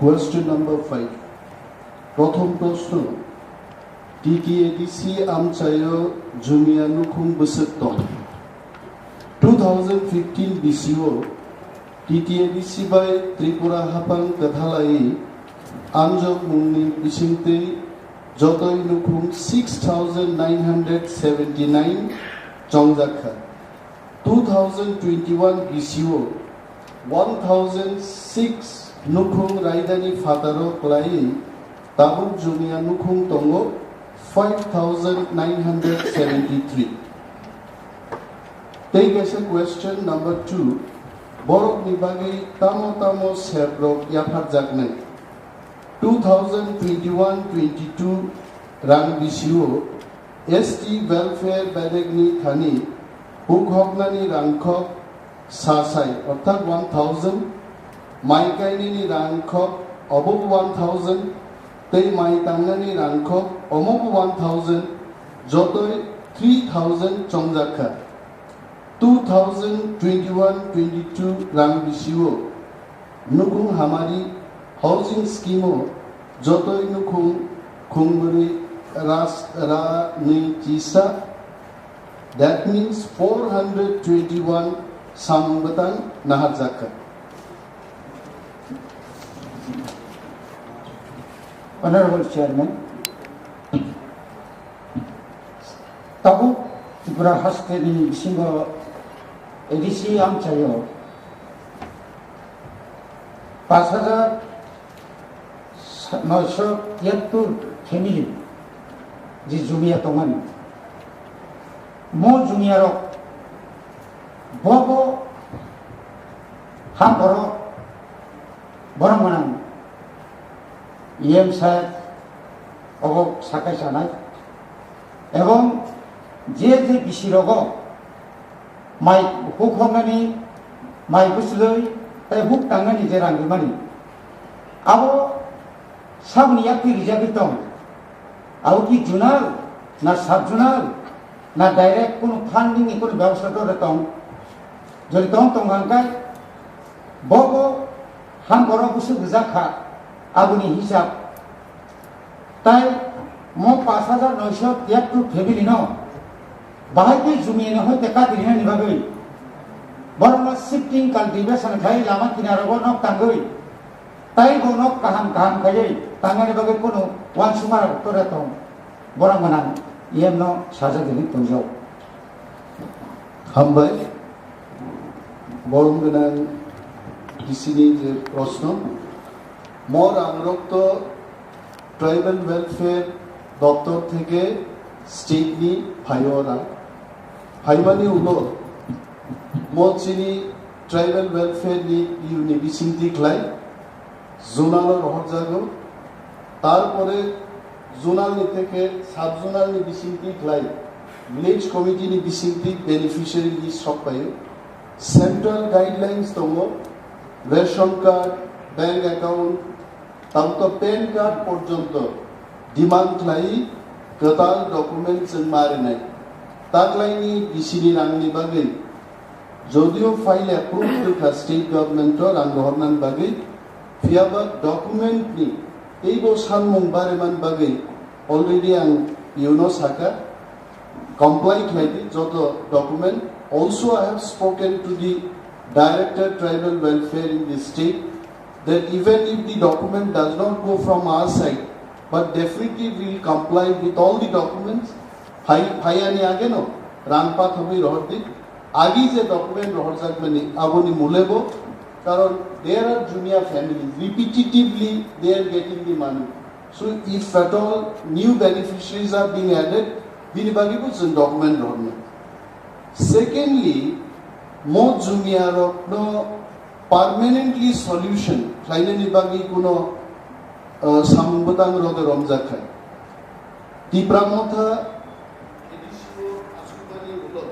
Question number 5. প্রথম প্রশ্ন TTADC আমচায়ো জুমিয়া নুখুং বসেতন 2015 BCO TTADC by Tripura Hapang Kathalai Anjok Mungni Bisingte Jotoi Nukhung 6,979 Chongjakha 2021 BCO 1,006 Nukhung Raidani Fataro Klai Tabuk Jumia Nukhung Tongo 5,973. Take as a question number 2. Borok Nibagi Tamo Tamo Serbrok Yaphat Jagmen 2021-22 Rang BCO ST Welfare Badegni Thani Hukhognani Rangkhok Sasai অর্থাৎ 1000 Maikainini Rangkhok above 1000 Tei Maitangani Rangkhok above 1000 Jotoi 3000 Chongjakha 2021-22 Rang BCO Nukhung Hamari Housing Scheme Jotoi Nukhung Khungburi Ras Ra Ni Chisa. That means 421 Sambatan Naharzaka. Honorable Chairman, Tabuk Tripura Hasteni Bisingo ADC Amchayo 5,973 family ji Jumia Tongan Mo Jumia Rock Bobo Hamboro Bormanang EM Sahib Obok Sakai Sanai এবং যে যে বিশিরগ মাই hook হংনানি মাই বুসলই তাই hook টাঙ্গানি যে রাঙ্গিমানি আবো সাবনি yaki reserve দং আও কি zonal না sub zonal না ডাইরেক্ট কোনো ফান্ডিং এ কোনো ব্যবস্থা করে দং যদি দং হাঙ্কাই বব হাং বড় বুসু বুজাখা আবুনি হিসাব তাই মো 5,973 ফ্যামিলি ন বাহাইকে জুমিয়ে হয় টেকা দিনে নিবাগৈ বরং শিফটিং কাল্টিভেশন খাই লামা কিনারব নক তাঙ্গৈ তাই বনক কাহাম কাহাম খাই তাঙ্গানি বাগৈ কোনো ওয়ান সুমার তোরে তং বরং মানান ইয়েম ন সাজা দিনি তঞ্জাও হামবাই বরং গোনাং ডিসিনি যে প্রশ্ন মোর আনরক্ত ট্রাইবাল ওয়েলফেয়ার দপ্তর থেকে স্টেটনি ফাইওরা ফাইবানি উলো মচিনি ট্রাইবাল ওয়েলফেয়ার নি ইউনি বিসিংতি ক্লাই জোনাল রহজাগো তারপরে জোনাল নি থেকে সাব জোনাল নি বিসিংতি ক্লাই ভিলেজ কমিটি নি বিসিংতি বেনিফিশিয়ারি লিস্ট সব পাইও সেন্ট্রাল গাইডলাইন্স দঙ্গো রেশন কার্ড ব্যাংক অ্যাকাউন্ট তামতো প্যান কার্ড পর্যন্ত ডিমান্ড লাই গতাল ডকুমেন্ট जों मारिनाय तागलाइनि बिसिनि रांनि बागै যদিও ফাইল অ্যাপ্রুভ দেখা স্টেট গভর্নমেন্ট রাং হরনান बागै ফিয়াবা ডকুমেন্টনি এই বসানমং বারেমান बागै অলরেডি आं ইউনো সাকা কমপ্লাই খাইদি যত document also I have spoken to the director tribal welfare in the state that even if the document does not go from our side, but definitely we will comply with all the documents. Hayani ageno ranpath hobi rohdi agi je document rohjak mani aboni mulebo karon there are junior families repetitively they are getting the money. So if at all new beneficiaries are being added, bini bagi bujun document rohna. Secondly, mo junior no permanently solution lainani bagi kuno sambutang rode romjakhai tipramotha edisio asubani ulo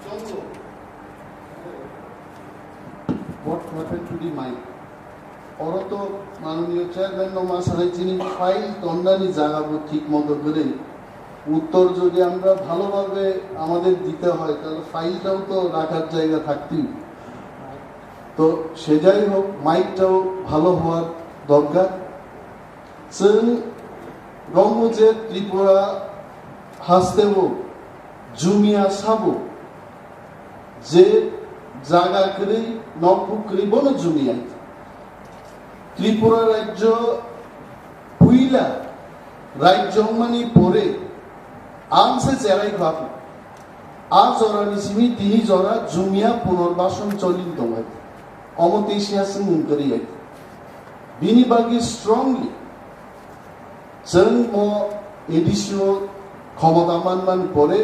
jongo what happened to the mind oroto manoniyo chairman no masarai chini file tondani jagabo ঠিক মতো করে উত্তর যদি আমরা ভালোভাবে আমাদের দিতে হয় তাহলে ফাইলটাও তো রাখার জায়গা থাকতেই তো সে যাই হোক মাইকটাও ভালো হওয়ার দরকার जों गंगु जे त्रिपुरा हास्तेबो जुमिया साबो जे जागा करी नपुकरी बनो जुमिया त्रिपुरा राज्य पुइला राज्य मानी परे आमसे जेराई खाबो आ जरानि सिमी तिनि जरा जुमिया पुनर्बासन चलिन दङ अमतेसिया जों मुंकरियै बिनि बागै स्ट्रंगली जों एडिशनल क्षमतामान परे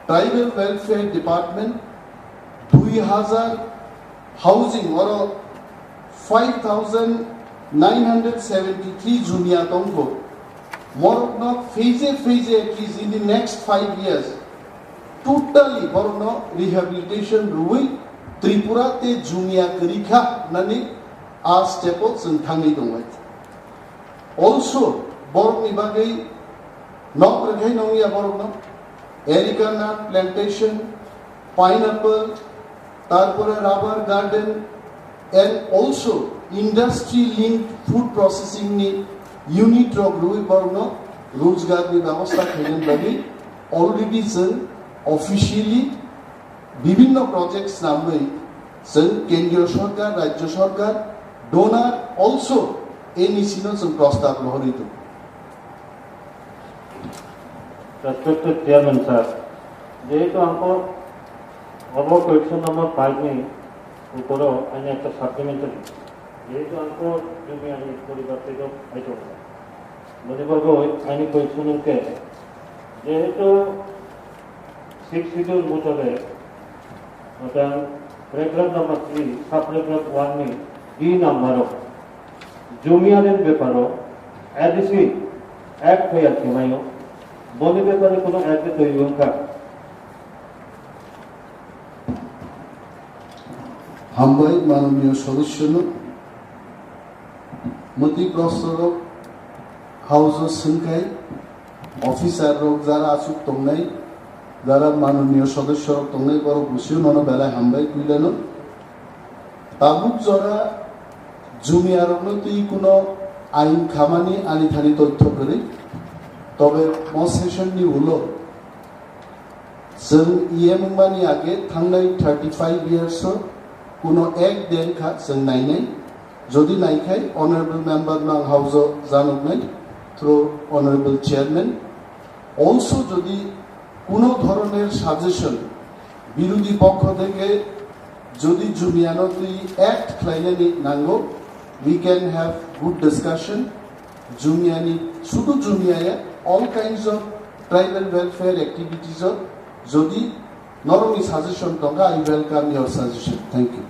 ट्राइबल वेलफेयर डिपार्टमेंट 2000 हाउसिंग और 5973 जुनिया दंगो मरकनो फेजे at least in the next 5 years totally बरनो रिहेबिलिटेशन रुई त्रिपुरा ते जुनिया करिखा नानि आ स्टेपो जों थाङै दङ also borok ibagai nok regai nongia borok no erica nut plantation pineapple tarpore rubber garden and also industry linked food processing ni unit rok rui borok no rozgar ni ব্যবস্থা খেলেন লাগি already जों officially বিভিন্ন projects নামে जों কেন্দ্রীয় সরকার রাজ্য সরকার donor also any single some प्रस्ताव लहरित Respected Chairman sir, যেহেতু हमको अब क्वेश्चन नंबर 5 में ऊपर अन्य एक सप्लीमेंट्री যেহেতু हमको जो मैं आज परिवर्तित जो आइटो मुझे बाबू अन्य क्वेश्चन के যেহেতু 6 শিডিউল मुताबिक मतलब पैराग्राफ नंबर 3 सब पैराग्राफ 1 में डी नंबर জুমিয়ানের ব্যাপারও এডিসি অ্যাক্ট হয়ে আছে মাইও বনে ব্যাপারে কোনো অ্যাক্ট তৈরি হোক হামবাই মাননীয় সদস্য মতি প্রস্তরক হাউস সংখ্যাই অফিসার রোগ যারা আসুক তংনাই যারা মাননীয় সদস্য রোগ তংনাই বড় বসেও নন বেলায় হামবাই তুইলেন তাবুক যারা জুমিয়ার তুই কোনো আইন খামানি আনিথানি তথ্য করে তবে সেশননি হলো जों इएममानि आगे थांनाय 35 years কোনো এক দেনখা जों नायनाय যদি नायखाय অনারেবল মেম্বার নাং হাউস জানুকনাই থ্রু অনারেবল চেয়ারম্যান অলসো যদি কোনো ধরনের সাজেশন বিরোধী পক্ষ থেকে যদি জুমিয়ানো তুই act খাইনানি নাঙ্গো we can have good discussion Jumiani শুধু জুমিয়ায়া all kinds of tribal welfare activities jodi normally suggestion tonga I welcome your suggestion thank you